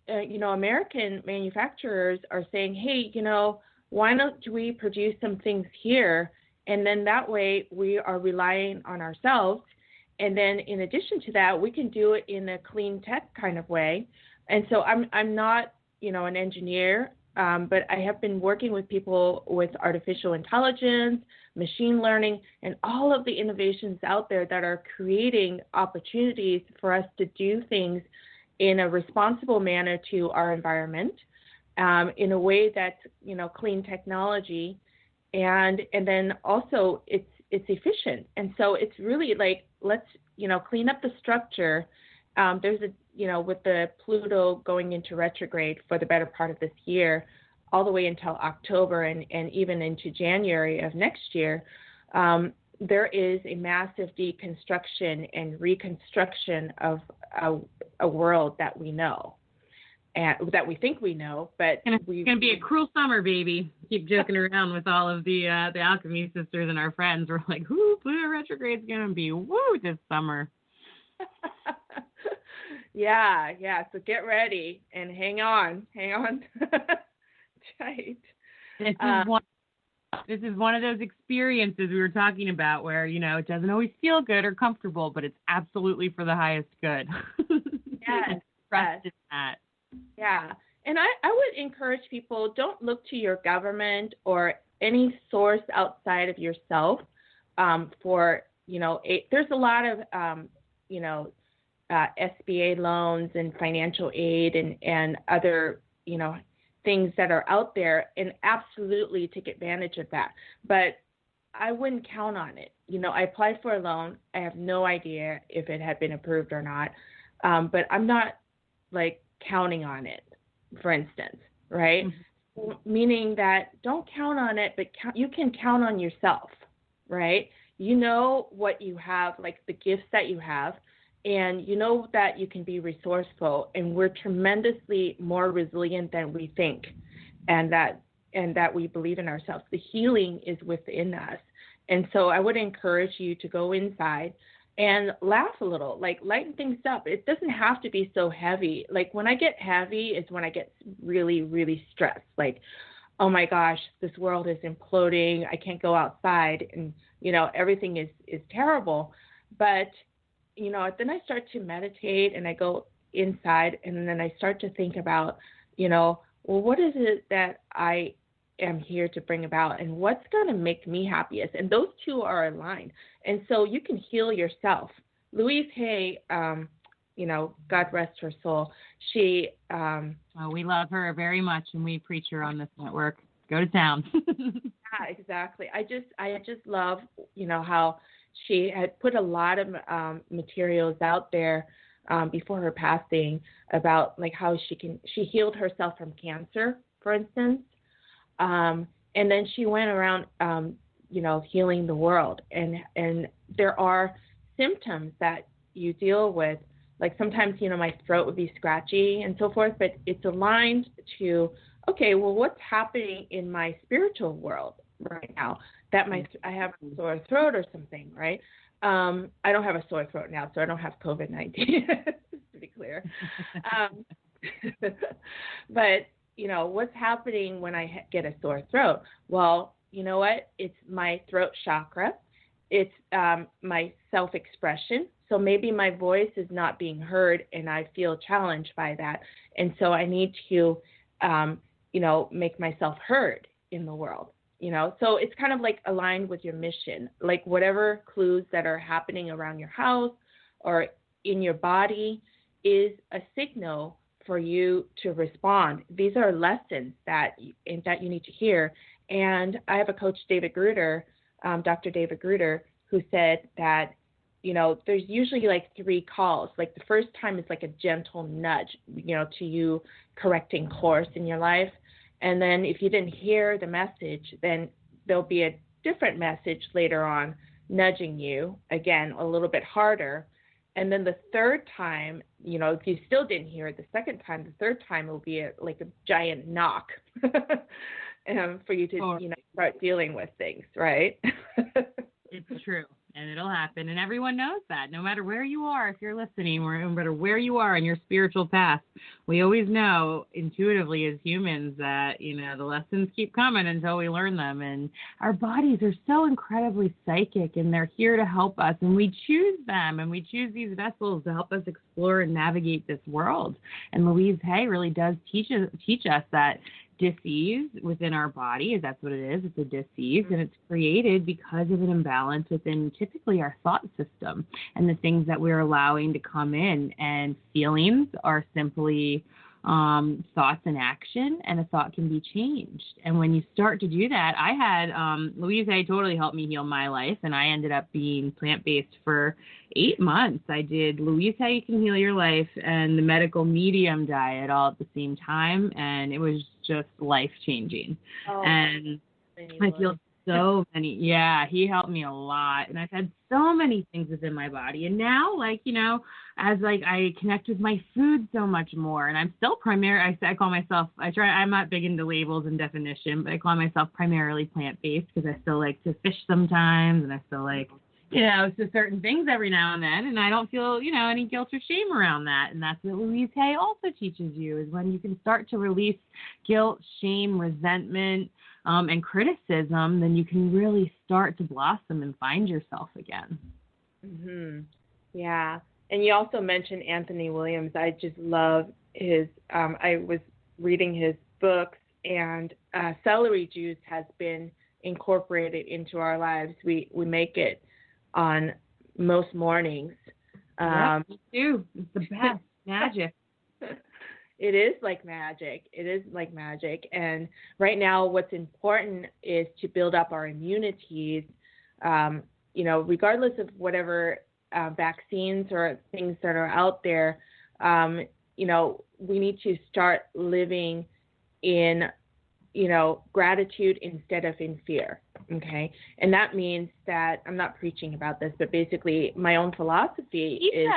American manufacturers are saying, hey, why don't we produce some things here? And then that way we are relying on ourselves. And then in addition to that, we can do it in a clean tech kind of way. And so I'm not, an engineer, but I have been working with people with artificial intelligence, machine learning, and all of the innovations out there that are creating opportunities for us to do things in a responsible manner to our environment, in a way that's, clean technology, and then also it's efficient. And so it's really like, let's, clean up the structure. There's with the Pluto going into retrograde for the better part of this year, all the way until October and even into January of next year, there is a massive deconstruction and reconstruction of a world that we know and that we think we know, but it's going to be a cruel summer, baby. Keep joking around with all of the alchemy sisters and our friends. We're like, "Ooh, Pluto retrograde's going to be this summer." Yeah. So get ready and hang on tight. This is one This is one of those experiences we were talking about where, it doesn't always feel good or comfortable, but it's absolutely for the highest good. Yes. Trust in that. Yeah. And I would encourage people, don't look to your government or any source outside of yourself for, there's a lot of, SBA loans and financial aid and other, things that are out there, and absolutely take advantage of that. But I wouldn't count on it. I applied for a loan. I have no idea if it had been approved or not. But I'm not counting on it, for instance, right? Mm-hmm. Meaning that don't count on it, but you can count on yourself, right? You know what you have, the gifts that you have, and you know that you can be resourceful, and we're tremendously more resilient than we think, and that we believe in ourselves. The healing is within us. And so I would encourage you to go inside and laugh a little, lighten things up. It doesn't have to be so heavy. When I get heavy is when I get really, really stressed. Oh my gosh, this world is imploding. I can't go outside, and, everything is terrible. But then I start to meditate, and I go inside, and then I start to think about, well, what is it that I am here to bring about, and what's going to make me happiest? And those two are aligned. And so you can heal yourself. Louise Hay, God rest her soul. She, we love her very much, and we preach her on this network. Go to town. Yeah, exactly. I just love, how she had put a lot of materials out there before her passing about how she healed herself from cancer, for instance. And then she went around, healing the world. And there are symptoms that you deal with. Sometimes, my throat would be scratchy and so forth, but it's aligned to, okay, well, what's happening in my spiritual world right now? That I have a sore throat or something, right? I don't have a sore throat now, so I don't have COVID-19, to be clear. But, what's happening when I get a sore throat? Well, you know what? It's my throat chakra. It's my self-expression. So maybe my voice is not being heard, and I feel challenged by that. And so I need to, make myself heard in the world. So it's kind of aligned with your mission, whatever clues that are happening around your house or in your body is a signal for you to respond. These are lessons that you need to hear. And I have a coach, David Gruder, Dr. David Gruder, who said that, there's usually 3 calls. The first time is a gentle nudge, to you correcting course in your life. And then if you didn't hear the message, then there'll be a different message later on nudging you, again, a little bit harder. And then the third time, if you still didn't hear it, the second time, the third time will be a giant knock for you to, start dealing with things, right? It's true. And it'll happen. And everyone knows that. No matter where you are, if you're listening, no matter where you are in your spiritual path, we always know intuitively as humans that, the lessons keep coming until we learn them. And our bodies are so incredibly psychic, and they're here to help us. And we choose them, and we choose these vessels to help us explore and navigate this world. And Louise Hay really does teach us that dis-ease within our body, that's what it is. It's a dis-ease, and it's created because of an imbalance within typically our thought system and the things that we're allowing to come in. And feelings are simply thoughts in action, and a thought can be changed. And when you start to do that, I had Louise Hay totally helped me heal my life, and I ended up being plant-based for 8 months. I did Louise Hay Can Heal Your Life and the medical medium diet all at the same time, and it was just life-changing. Oh, and I feel so many, he helped me a lot. And I've had so many things within my body. And now, as I connect with my food so much more, and I'm still I call myself, I'm not big into labels and definition, but I call myself primarily plant-based because I still like to fish sometimes, and I still like, to certain things every now and then, and I don't feel, any guilt or shame around that. And that's what Louise Hay also teaches you, is when you can start to release guilt, shame, resentment, and criticism, then you can really start to blossom and find yourself again. Mm-hmm. Yeah. And you also mentioned Anthony Williams. I just love his, I was reading his books, and celery juice has been incorporated into our lives. We make it on most mornings. Yeah, me too. It's the best. Magic. It is like magic. It is like magic. And right now, what's important is to build up our immunities, regardless of whatever vaccines or things that are out there. We need to start living in gratitude instead of in fear. Okay. And that means that I'm not preaching about this, but basically my own philosophy is.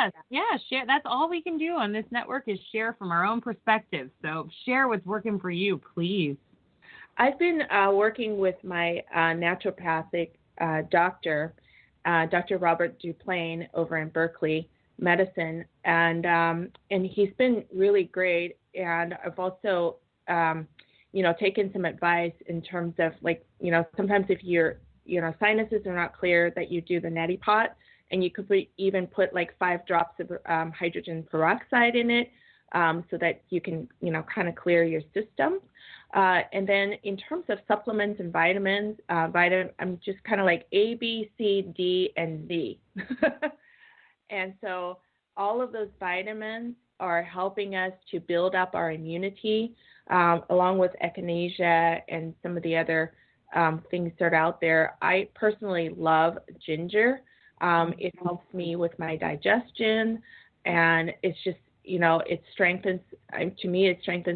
Share. That's all we can do on this network is share from our own perspective. So share what's working for you, please. I've been working with my naturopathic doctor, Dr. Robert Duplain over in Berkeley Medicine. And he's been really great. And I've also, taken some advice in terms of sometimes if your, sinuses are not clear, that you do the neti pot, and you could even put like 5 drops of hydrogen peroxide in it, so that you can, kind of clear your system. And then in terms of supplements and vitamins, I'm just kind of like A, B, C, D, and Z. And so all of those vitamins are helping us to build up our immunity, along with echinacea and some of the other things that are out there. I personally love ginger. It helps me with my digestion, and it's just, it strengthens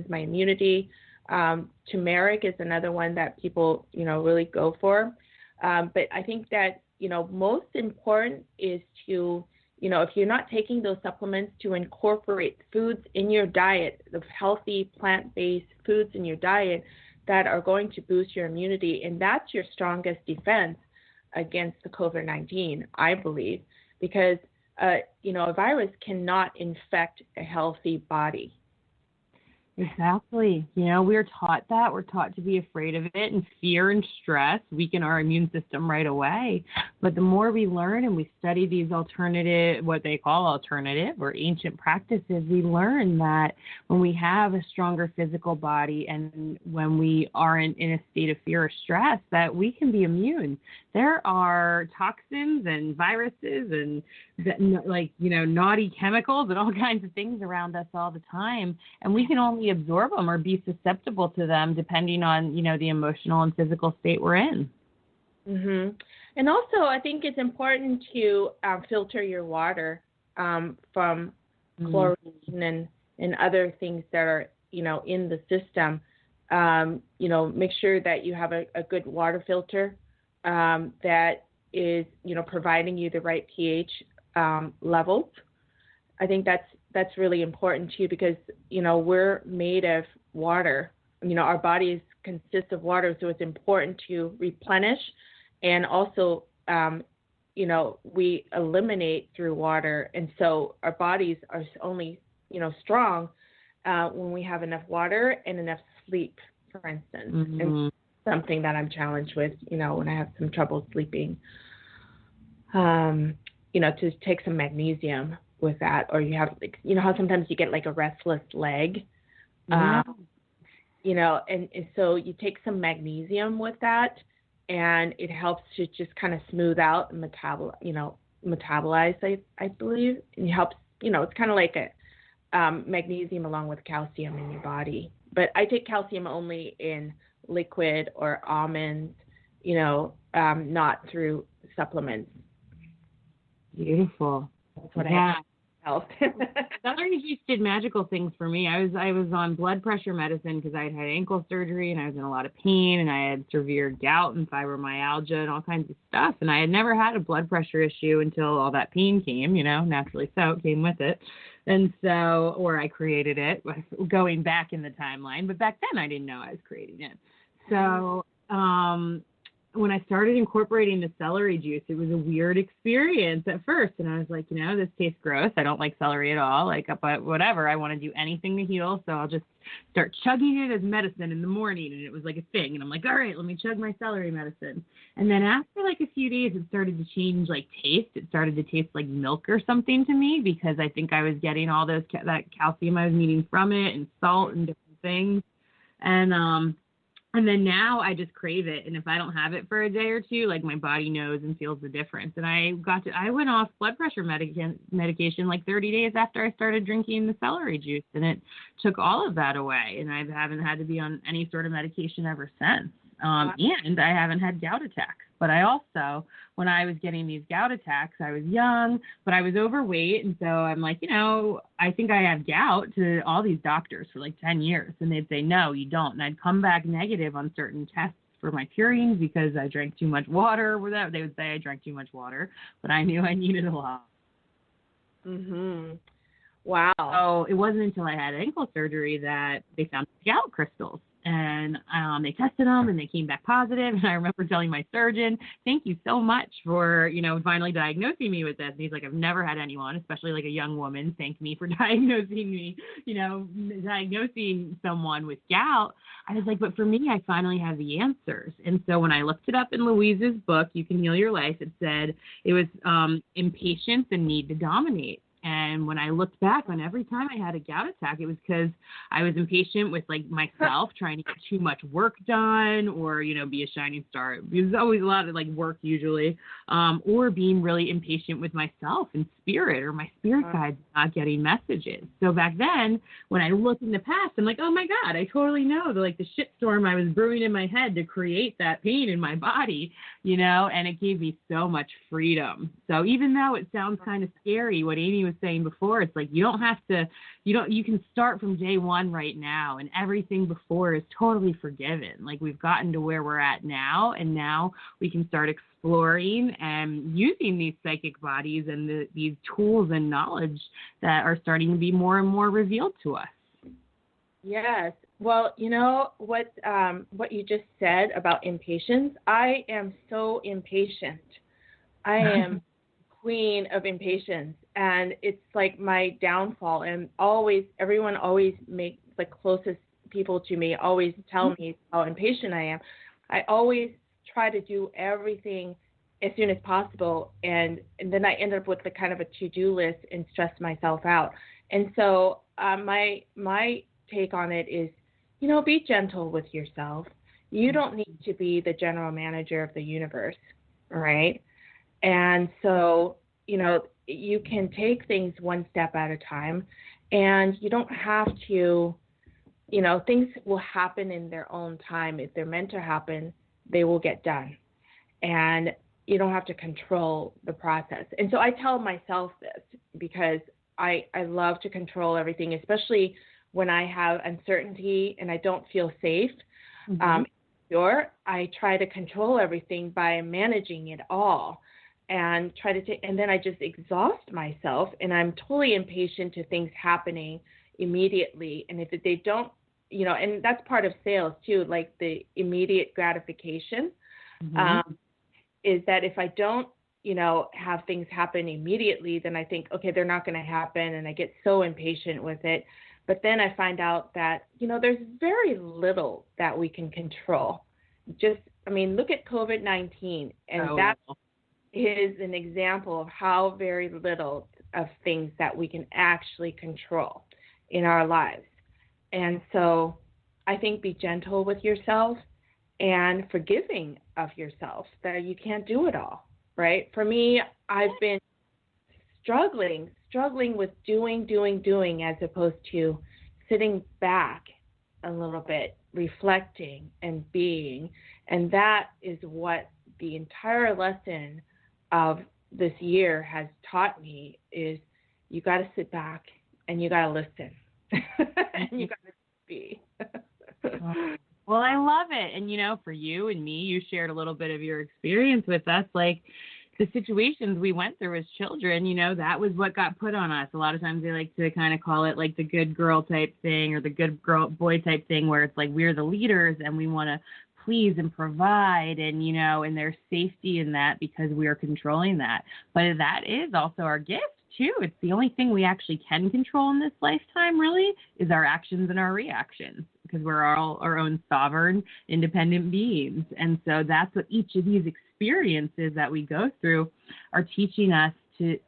my immunity. Turmeric is another one that people, really go for. But I think that, most important is to, if you're not taking those supplements, to incorporate foods in your diet, the healthy plant-based foods in your diet that are going to boost your immunity. And that's your strongest defense against the COVID-19, I believe, because, a virus cannot infect a healthy body. Exactly. We're taught that. We're taught to be afraid of it, and fear and stress weaken our immune system right away. But the more we learn and we study these what they call alternative or ancient practices, we learn that when we have a stronger physical body and when we aren't in a state of fear or stress, that we can be immune. There are toxins and viruses and naughty chemicals and all kinds of things around us all the time, and we can only absorb them or be susceptible to them depending on, the emotional and physical state we're in. Mm-hmm. And also, I think it's important to filter your water from chlorine and other things that are, in the system. Make sure that you have a good water filter that is, providing you the right pH levels. I think that's really important too, because, we're made of water. Our bodies consist of water, so it's important to replenish. And also, we eliminate through water. And so our bodies are only, strong when we have enough water and enough sleep, for instance. Mm-hmm. And something that I'm challenged with, when I have some trouble sleeping, to take some magnesium with that. Or you have, how sometimes you get like a restless leg, and so you take some magnesium with that, and it helps to just kind of smooth out and metabolize, I believe. And it helps, it's kind of like a magnesium along with calcium in your body. But I take calcium only in liquid or almonds, not through supplements. Beautiful. That's what I have. That just did magical things for me. I was on blood pressure medicine because I had ankle surgery and I was in a lot of pain, and I had severe gout and fibromyalgia and all kinds of stuff. And I had never had a blood pressure issue until all that pain came, naturally so it came with it. And so, or I created it, going back in the timeline. But back then I didn't know I was creating it. So when I started incorporating the celery juice, it was a weird experience at first. And I was like, this tastes gross. I don't like celery at all. Like, but whatever. I want to do anything to heal. So I'll just start chugging it as medicine in the morning. And it was like a thing. And I'm like, all right, let me chug my celery medicine. And then after like a few days, it started to change like taste. It started to taste like milk or something to me, because I think I was getting all that calcium I was needing from it, and salt and different things. And then now I just crave it. And if I don't have it for a day or two, like, my body knows and feels the difference. And I went off blood pressure medication like 30 days after I started drinking the celery juice. And it took all of that away. And I haven't had to be on any sort of medication ever since. And I haven't had gout attacks. But I also, when I was getting these gout attacks, I was young, but I was overweight. And so I'm like, I think I have gout to all these doctors for like 10 years. And they'd say, no, you don't. And I'd come back negative on certain tests for my purines because I drank too much water. They would say I drank too much water, but I knew I needed a lot. Mhm. Wow. So it wasn't until I had ankle surgery that they found gout crystals. And they tested them, and they came back positive. And I remember telling my surgeon, thank you so much for, finally diagnosing me with this. And he's like, I've never had anyone, especially like a young woman, thank me for diagnosing me, diagnosing someone with gout. I was like, but for me, I finally have the answers. And so when I looked it up in Louise's book, You Can Heal Your Life, it said it was impatience and need to dominate. And when I looked back on every time I had a gout attack, it was because I was impatient with like myself, trying to get too much work done, or, be a shining star. It was always a lot of like work usually, or being really impatient with myself and spirit, or my spirit guides not getting messages. So back then, when I look in the past, I'm like, oh my God, I totally know the shitstorm I was brewing in my head to create that pain in my body, and it gave me so much freedom. So even though it sounds kind of scary, what Amy was saying before, it's like, you can start from day one right now, and everything before is totally forgiven. Like, we've gotten to where we're at now, and now we can start exploring and using these psychic bodies and these tools and knowledge that are starting to be more and more revealed to us. Yes. Well, what you just said about impatience, I am so impatient. I am queen of impatience, and it's like my downfall. And everyone always makes, the closest people to me always tell me how impatient I am. I always try to do everything as soon as possible, and then I end up with the kind of a to-do list and stress myself out. And so my take on it is, be gentle with yourself. You don't need to be the general manager of the universe, right? And so, you can take things one step at a time, and you don't have to, things will happen in their own time. If they're meant to happen, they will get done. And you don't have to control the process. And so I tell myself this because I love to control everything, especially when I have uncertainty and I don't feel safe. I try to control everything by managing it all, and and then I just exhaust myself, and I'm totally impatient to things happening immediately. And if they don't, and that's part of sales too, like the immediate gratification, is that if I don't, have things happen immediately, then I think, okay, they're not going to happen, and I get so impatient with it. But then I find out that, there's very little that we can control. Look at COVID-19, and that is an example of how very little of things that we can actually control in our lives. And so I think be gentle with yourself and forgiving of yourself that you can't do it all, right? For me, I've been struggling with doing as opposed to sitting back a little bit, reflecting and being. And that is what the entire lesson of this year has taught me, is you got to sit back and you got to listen and you got to be. Well, I love it. And, for you and me, you shared a little bit of your experience with us, like the situations we went through as children, that was what got put on us. A lot of times they like to kind of call it like the good girl type thing, or the good girl boy type thing, where it's like we're the leaders and we want to please and provide, and, and there's safety in that because we are controlling that. But that is also our gift too. It's the only thing we actually can control in this lifetime, really, is our actions and our reactions, because we're all our own sovereign, independent beings. And so that's what each of these experiences that we go through are teaching us to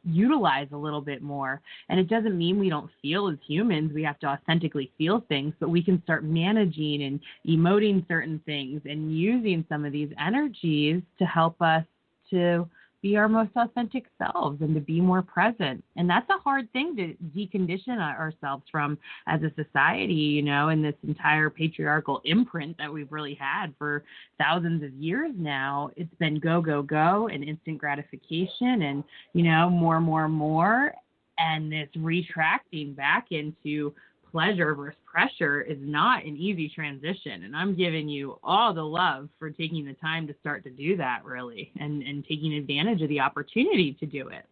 utilize a little bit more. And it doesn't mean we don't feel as humans. We have to authentically feel things, but we can start managing and emoting certain things and using some of these energies to help us to be our most authentic selves and to be more present. And that's a hard thing to decondition ourselves from as a society, in this entire patriarchal imprint that we've really had for thousands of years now. It's been go, go, go and instant gratification and, more. And this retracting back into pleasure versus pressure is not an easy transition. And I'm giving you all the love for taking the time to start to do that, really, and taking advantage of the opportunity to do it.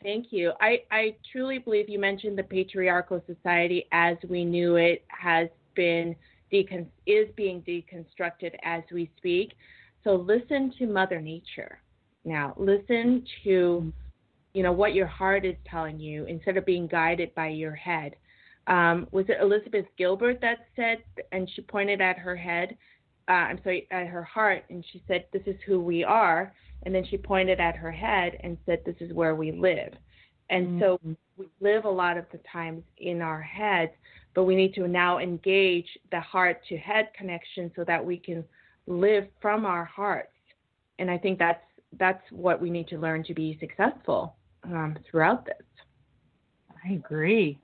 Thank you. I truly believe you mentioned the patriarchal society as we knew it is being deconstructed as we speak. So listen to Mother Nature. Now, listen to, what your heart is telling you instead of being guided by your head. Was it Elizabeth Gilbert that said, and she pointed at her head, at her heart, and she said, this is who we are. And then she pointed at her head and said, this is where we live. And so we live a lot of the times in our heads, but we need to now engage the heart to head connection so that we can live from our hearts. And I think that's what we need to learn to be successful throughout this. I agree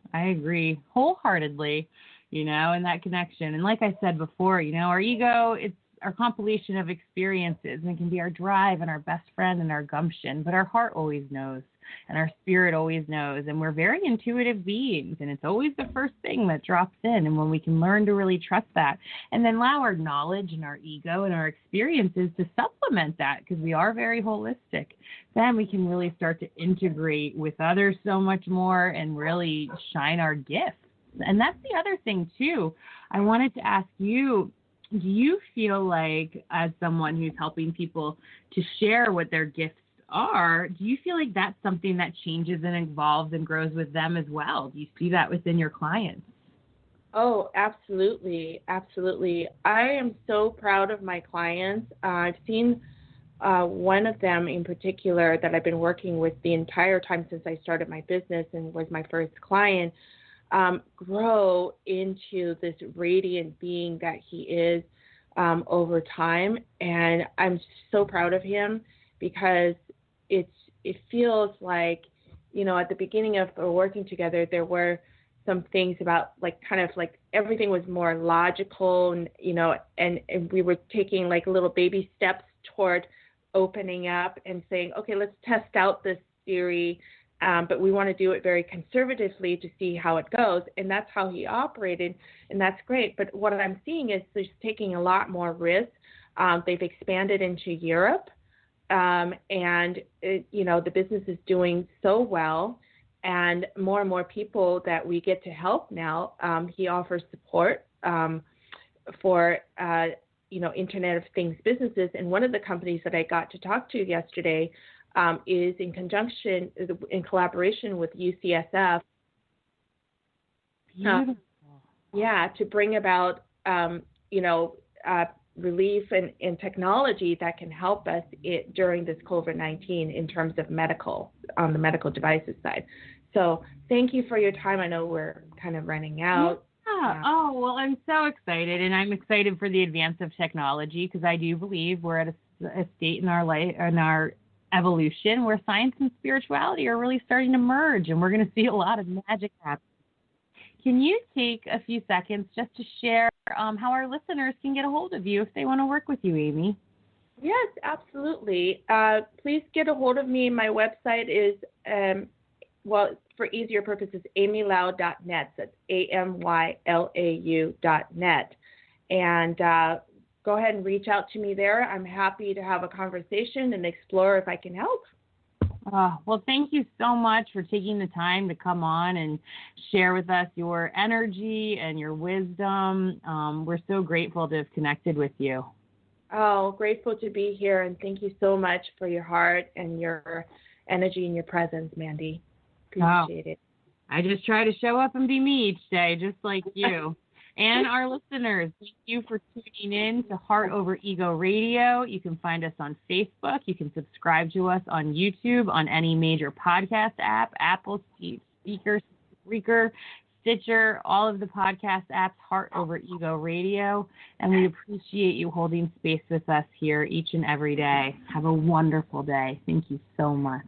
wholeheartedly, in that connection. And like I said before, our ego, it's our compilation of experiences, and it can be our drive and our best friend and our gumption, but our heart always knows and our spirit always knows. And we're very intuitive beings, and it's always the first thing that drops in. And when we can learn to really trust that and then allow our knowledge and our ego and our experiences to supplement that, because we are very holistic, then we can really start to integrate with others so much more and really shine our gifts. And that's the other thing too. I wanted to ask you, do you feel like, as someone who's helping people to share what their gifts are, do you feel like that's something that changes and evolves and grows with them as well? Do you see that within your clients? Oh, absolutely. Absolutely. I am so proud of my clients. I've seen one of them in particular that I've been working with the entire time since I started my business and was my first client, grow into this radiant being that he is over time. And I'm so proud of him because it feels like, at the beginning of working together, there were some things about kind of everything was more logical and we were taking little baby steps toward opening up and saying, okay, let's test out this theory. But we want to do it very conservatively to see how it goes. And that's how he operated. And that's great. But what I'm seeing is they're taking a lot more risk. They've expanded into Europe. The business is doing so well. And more people that we get to help now. He offers support for, Internet of Things businesses. And one of the companies that I got to talk to yesterday is in collaboration with UCSF. Beautiful. To bring about, relief and technology that can help us during this COVID-19 in terms of on the medical devices side. So thank you for your time. I know we're kind of running out. Yeah. Oh, well, I'm so excited, and I'm excited for the advance of technology because I do believe we're at a state in our life, in our evolution, where science and spirituality are really starting to merge, and we're going to see a lot of magic happen. Can you take a few seconds just to share how our listeners can get a hold of you if they want to work with you, Amy? Yes, absolutely. Please get a hold of me. My website is, for easier purposes, amylau.net. That's amylau.net. And go ahead and reach out to me there. I'm happy to have a conversation and explore if I can help. Well, thank you so much for taking the time to come on and share with us your energy and your wisdom. We're so grateful to have connected with you. Oh, grateful to be here, and thank you so much for your heart and your energy and your presence, Mandee. Appreciate it. I just try to show up and be me each day, just like you. And our listeners, thank you for tuning in to Heart Over Ego Radio. You can find us on Facebook. You can subscribe to us on YouTube, on any major podcast app, Apple, Speaker, Spreaker, Stitcher, all of the podcast apps, Heart Over Ego Radio. And we appreciate you holding space with us here each and every day. Have a wonderful day. Thank you so much.